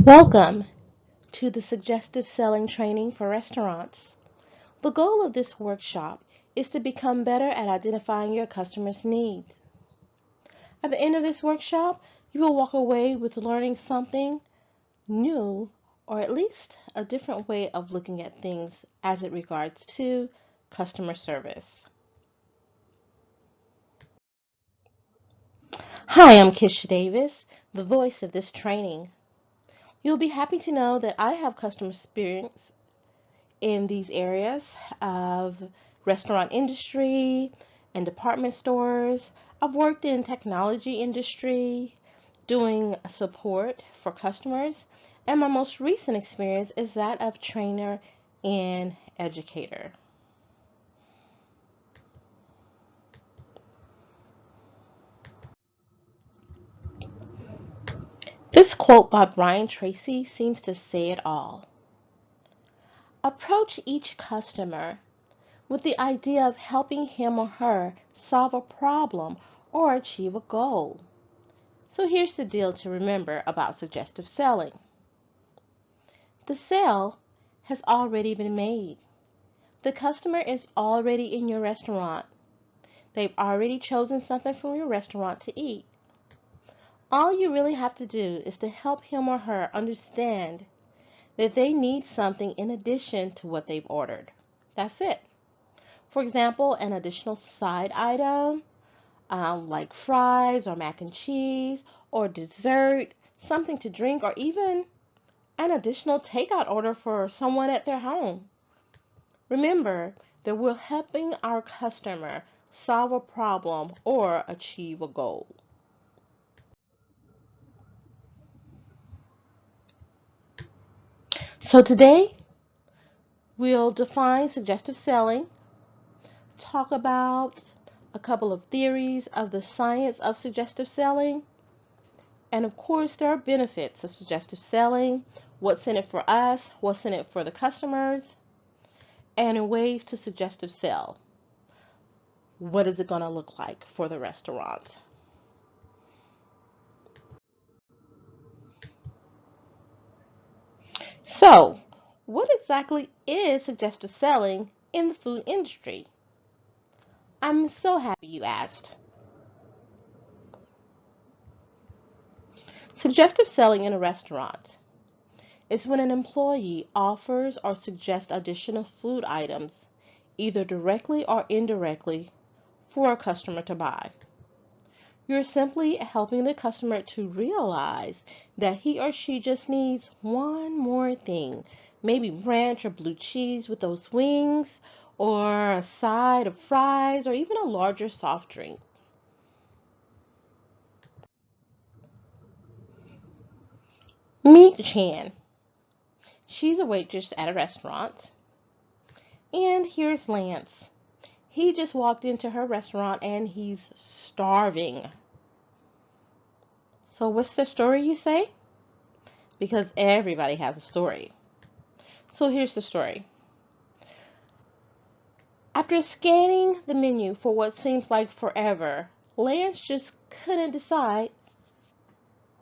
Welcome to the Suggestive Selling training for restaurants. The goal of this workshop is to become better at identifying your customers' needs. At the end of this workshop, you will walk away with learning something new, or at least a different way of looking at things as it regards to customer service. Hi, I'm Kisha Davis, the voice of this training. You'll be happy to know that I have customer experience in these areas of restaurant industry and department stores. I've worked in technology industry doing support for customers, and my most recent experience is that of trainer and educator. This quote by Brian Tracy seems to say it all. Approach each customer with the idea of helping him or her solve a problem or achieve a goal. So here's the deal to remember about suggestive selling. The sale has already been made. The customer is already in your restaurant. They've already chosen something from your restaurant to eat. All you really have to do is to help him or her understand that they need something in addition to what they've ordered. That's it. For example, an additional side item, like fries or mac and cheese or dessert, something to drink, or even an additional takeout order for someone at their home. Remember that we're helping our customer solve a problem or achieve a goal. So today we'll define suggestive selling, talk about a couple of theories of the science of suggestive selling, and of course there are benefits of suggestive selling, what's in it for us, what's in it for the customers, and ways to suggestive sell. What is it going to look like for the restaurant? So, what exactly is suggestive selling in the food industry? I'm so happy you asked. Suggestive selling in a restaurant is when an employee offers or suggests additional food items, either directly or indirectly, for a customer to buy. You're simply helping the customer to realize that he or she just needs one more thing, maybe ranch or blue cheese with those wings, or a side of fries, or even a larger soft drink. Meet Chan. She's a waitress at a restaurant. And here's Lance. He just walked into her restaurant and he's starving. So what's the story, you say? Because everybody has a story. So here's the story. After scanning the menu for what seems like forever, Lance just couldn't decide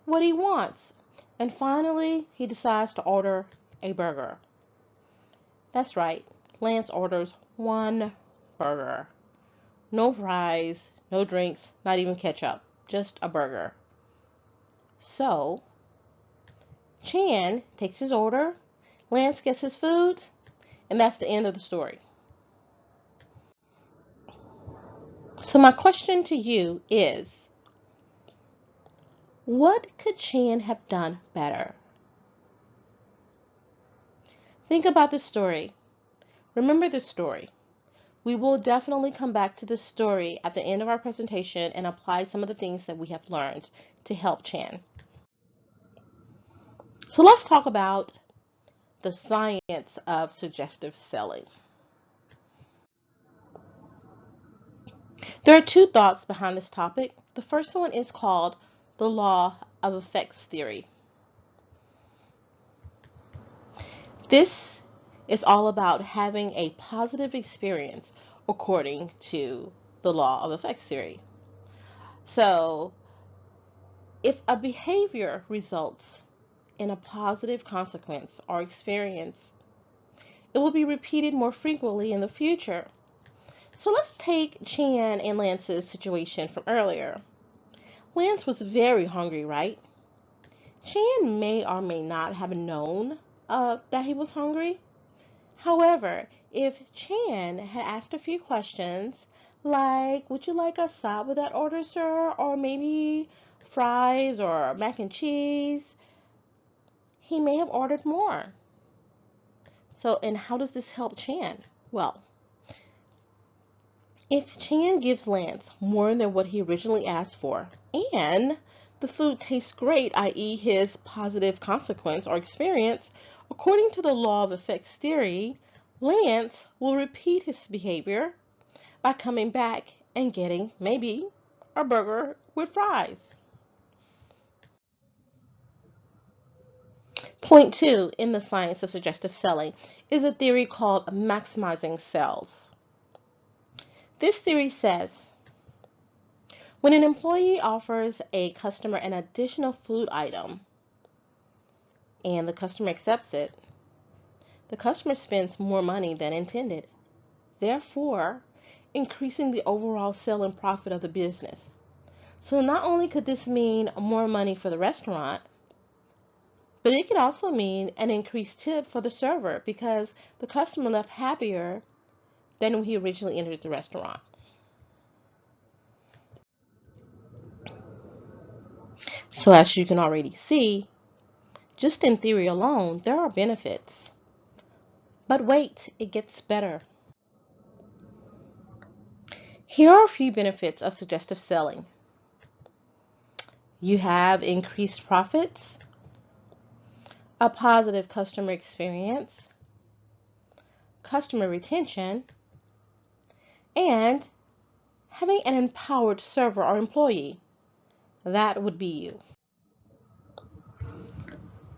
what he wants. And finally, he decides to order a burger. That's right. Lance orders one burger. No fries, no drinks, not even ketchup. Just a burger. So, Chan takes his order, Lance gets his food, and that's the end of the story. So my question to you is, what could Chan have done better? Think about the story. Remember the story. We will definitely come back to the story at the end of our presentation and apply some of the things that we have learned to help Chan. So let's talk about the science of suggestive selling. There are two thoughts behind this topic. The first one is called the law of effects theory. This is all about having a positive experience according to the law of effects theory. So, if a behavior results in a positive consequence or experience. It will be repeated more frequently in the future. So let's take Chan and Lance's situation from earlier. Lance was very hungry, right? Chan may or may not have known that he was hungry. However, if Chan had asked a few questions, like, would you like a side with that order, sir? Or maybe fries or mac and cheese, he may have ordered more. So, and how does this help Chan? Well, if Chan gives Lance more than what he originally asked for, and the food tastes great, i.e. his positive consequence or experience, according to the law of effects theory, Lance will repeat his behavior by coming back and getting maybe a burger with fries. Point 2 in the science of suggestive selling is a theory called maximizing sales. This theory says when an employee offers a customer an additional food item and the customer accepts it, the customer spends more money than intended, therefore increasing the overall sale and profit of the business. So not only could this mean more money for the restaurant, but it could also mean an increased tip for the server because the customer left happier than when he originally entered the restaurant. So as you can already see, just in theory alone, there are benefits. But wait, it gets better. Here are a few benefits of suggestive selling. You have increased profits, a positive customer experience, customer retention, and having an empowered server or employee. That would be you.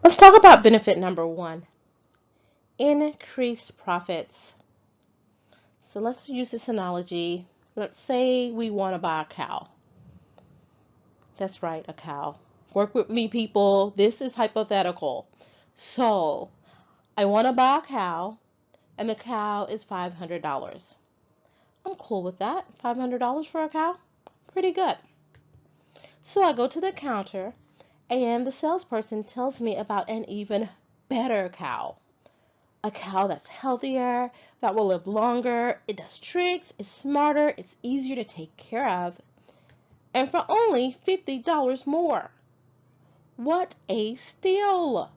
Let's talk about benefit number 1, increased profits. So let's use this analogy. Let's say we want to buy a cow. That's right, a cow. Work with me, people. This is hypothetical. So I want to buy a cow, and the cow is $500. I'm cool with that. $500 for a cow? Pretty good. So I go to the counter, and the salesperson tells me about an even better cow. A cow that's healthier, that will live longer, it does tricks, it's smarter, it's easier to take care of, and for only $50 more. What a steal!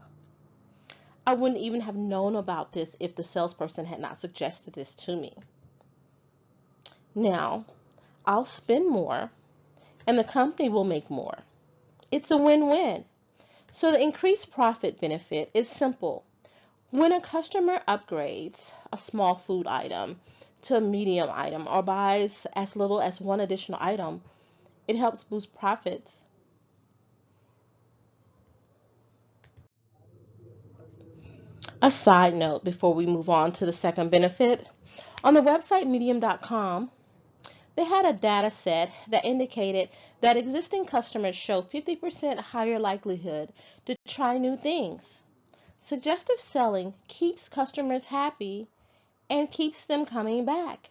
I wouldn't even have known about this if the salesperson had not suggested this to me. Now, I'll spend more, and the company will make more. It's a win-win. So the increased profit benefit is simple. When a customer upgrades a small food item to a medium item or buys as little as one additional item, it helps boost profits. A side note before we move on to the second benefit, on the website medium.com, they had a data set that indicated that existing customers show 50% higher likelihood to try new things. Suggestive selling keeps customers happy and keeps them coming back.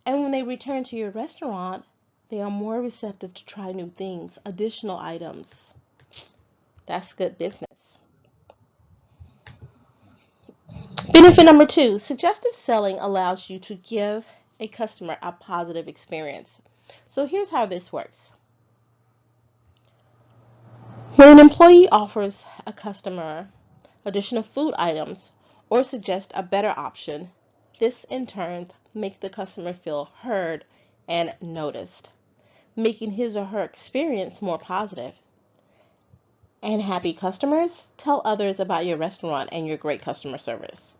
And when they return to your restaurant, they are more receptive to try new things, additional items. That's good business. Benefit number 2, suggestive selling allows you to give a customer a positive experience. So here's how this works. When an employee offers a customer additional food items or suggests a better option, this in turn makes the customer feel heard and noticed, making his or her experience more positive. And happy customers tell others about your restaurant and your great customer service.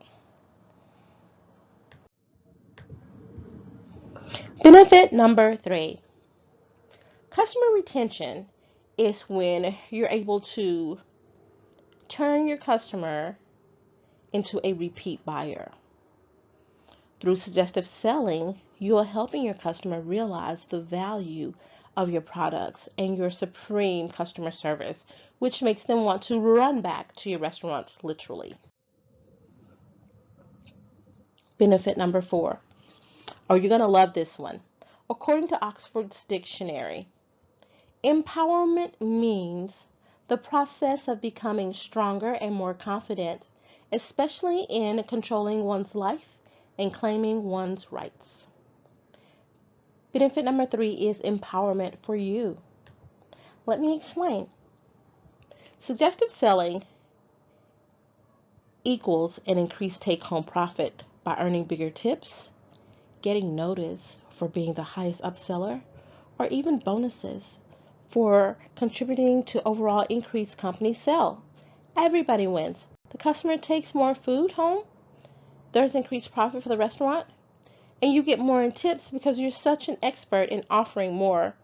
Benefit number 3, customer retention is when you're able to turn your customer into a repeat buyer. Through suggestive selling, you are helping your customer realize the value of your products and your supreme customer service, which makes them want to run back to your restaurants literally. Benefit number 4. Oh, you're going to love this one. According to Oxford's dictionary, empowerment means the process of becoming stronger and more confident, especially in controlling one's life and claiming one's rights. Benefit number 3 is empowerment for you. Let me explain. Suggestive selling equals an increased take-home profit by earning bigger tips, getting noticed for being the highest upseller, or even bonuses for contributing to overall increased company sale. Everybody wins. The customer takes more food home, there's increased profit for the restaurant, and you get more in tips because you're such an expert in offering more,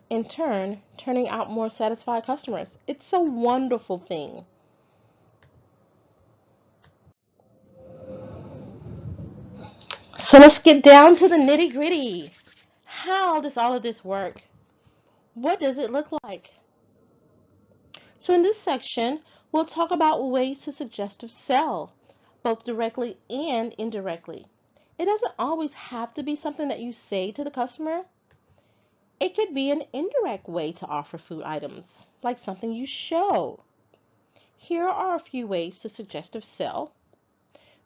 in turn, turning out more satisfied customers. It's a wonderful thing. So let's get down to the nitty-gritty. How does all of this work? What does it look like? So in this section, we'll talk about ways to suggestive sell, both directly and indirectly. It doesn't always have to be something that you say to the customer. It could be an indirect way to offer food items, like something you show. Here are a few ways to suggestive sell.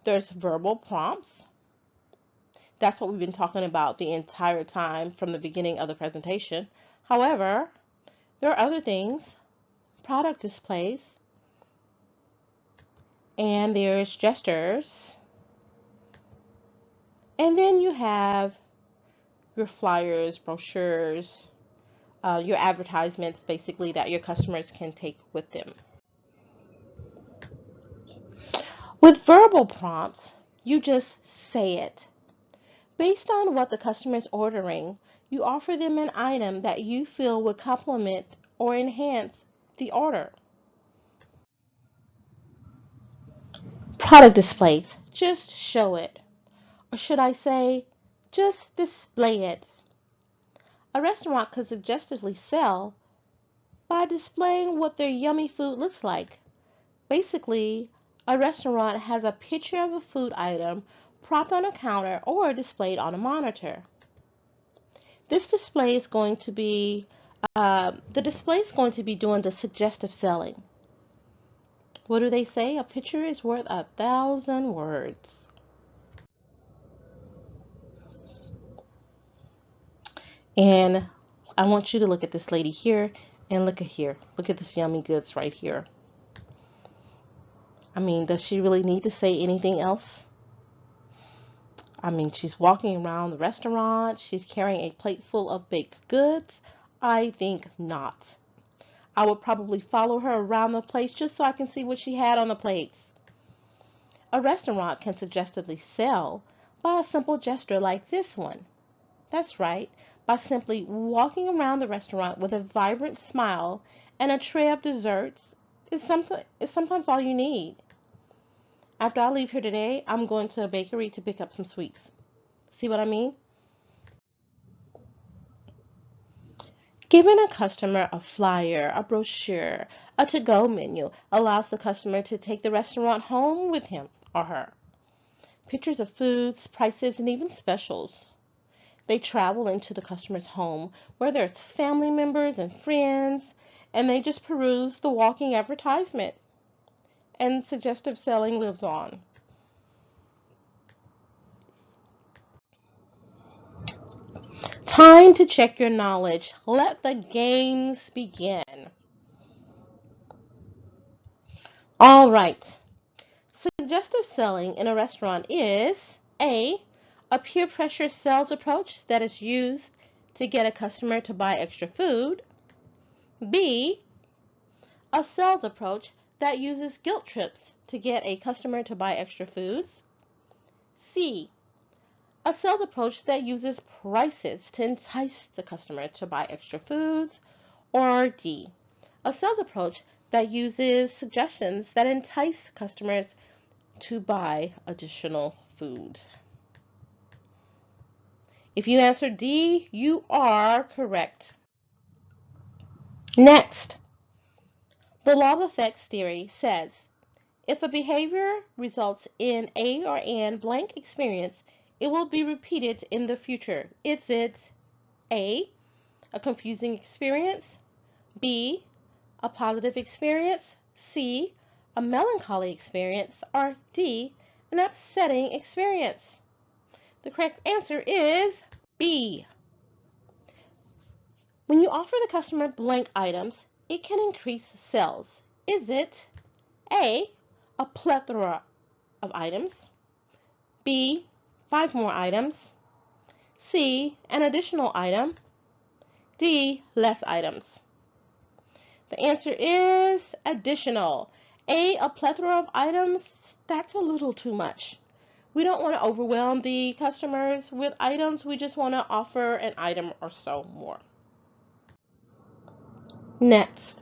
There's verbal prompts. That's what we've been talking about the entire time from the beginning of the presentation. However, there are other things, product displays, and there's gestures. And then you have your flyers, brochures, your advertisements, basically, that your customers can take with them. With verbal prompts, you just say it. Based on what the customer is ordering, you offer them an item that you feel would complement or enhance the order. Product displays, just show it. Or should I say, just display it. A restaurant could suggestively sell by displaying what their yummy food looks like. Basically, a restaurant has a picture of a food item propped on a counter or displayed on a monitor. This display is going to be, doing the suggestive selling. What do they say? A picture is worth 1,000 words. And I want you to look at this lady here and look at here. Look at this yummy goods right here. I mean, does she really need to say anything else? I mean, she's walking around the restaurant. She's carrying a plate full of baked goods. I think not. I would probably follow her around the place just so I can see what she had on the plates. A restaurant can suggestively sell by a simple gesture like this one. That's right, by simply walking around the restaurant with a vibrant smile and a tray of desserts is sometimes all you need. After I leave here today, I'm going to a bakery to pick up some sweets. See what I mean? Giving a customer a flyer, a brochure, a to-go menu allows the customer to take the restaurant home with him or her. Pictures of foods, prices, and even specials. They travel into the customer's home where there's family members and friends, and they just peruse the walking advertisement. And suggestive selling lives on. Time to check your knowledge. Let the games begin. All right. Suggestive selling in a restaurant is A, a peer pressure sales approach that is used to get a customer to buy extra food. B, a sales approach that uses guilt trips to get a customer to buy extra foods. C, a sales approach that uses prices to entice the customer to buy extra foods. Or D, a sales approach that uses suggestions that entice customers to buy additional food. If you answer D, you are correct. Next, the law of effects theory says if a behavior results in a or an blank experience, it will be repeated in the future. Is it A, a confusing experience, B, a positive experience, C, a melancholy experience, or D, an upsetting experience? The correct answer is B. When you offer the customer blank items, it can increase sales. Is it A, a plethora of items, B, 5 more items, C, an additional item, D, less items? The answer is additional. A plethora of items, that's a little too much. We don't want to overwhelm the customers with items. We just want to offer an item or so more. Next,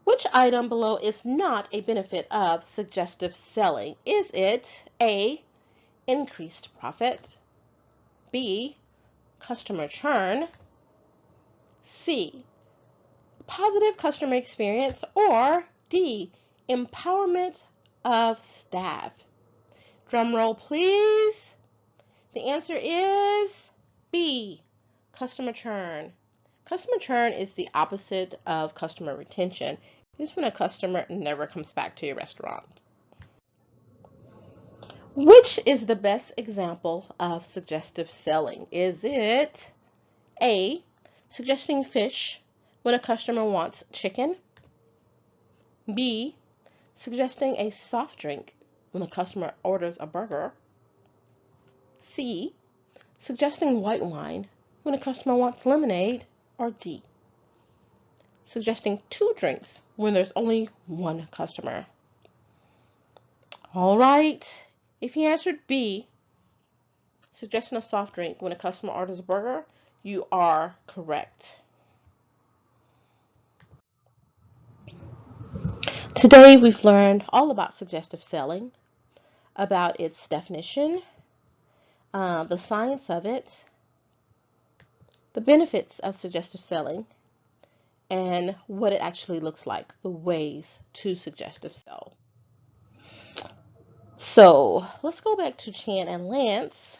which item below is not a benefit of suggestive selling? Is it A, increased profit, B, customer churn, C, positive customer experience, or D, empowerment of staff? Drum roll, please. The answer is B, customer churn. Customer churn is the opposite of customer retention. It's when a customer never comes back to your restaurant. Which is the best example of suggestive selling? Is it A, suggesting fish when a customer wants chicken, B, suggesting a soft drink when a customer orders a burger, C, suggesting white wine when a customer wants lemonade, or D, suggesting 2 drinks when there's only 1 customer? All right, if you answered B, suggesting a soft drink when a customer orders a burger, you are correct. Today we've learned all about suggestive selling, about its definition, the science of it, the benefits of suggestive selling, and what it actually looks like, the ways to suggestive sell. So let's go back to Chan and Lance.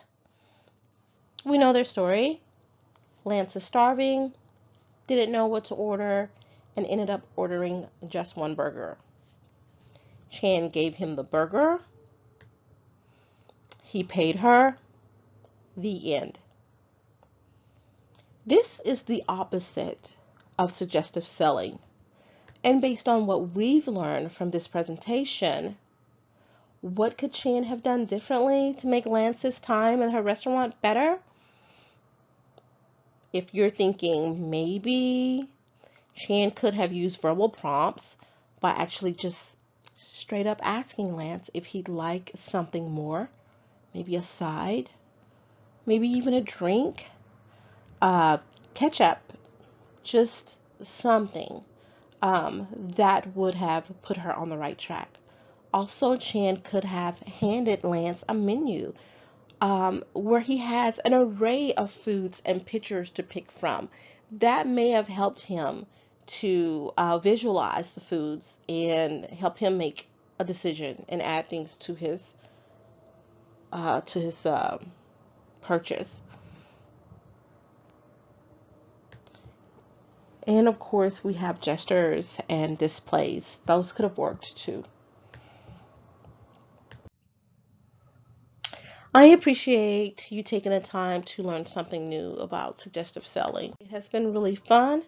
We know their story. Lance is starving, didn't know what to order, and ended up ordering just 1 burger. Chan gave him the burger. He paid her. The end. This is the opposite of suggestive selling. And based on what we've learned from this presentation, what could Chan have done differently to make Lance's time in her restaurant better? If you're thinking maybe Chan could have used verbal prompts by actually just straight up asking Lance if he'd like something more, maybe a side, maybe even a drink, ketchup, just something that would have put her on the right track. Also, Chan could have handed Lance a menu where he has an array of foods and pictures to pick from. That may have helped him to visualize the foods and help him make a decision and add things to his purchase. And of course, we have gestures and displays. Those could have worked too. I appreciate you taking the time to learn something new about suggestive selling. It has been really fun.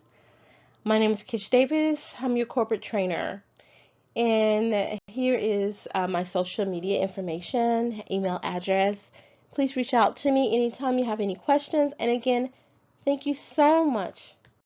My name is Kish Davis. I'm your corporate trainer. And here is my social media information, email address. Please reach out to me anytime you have any questions. And again, thank you so much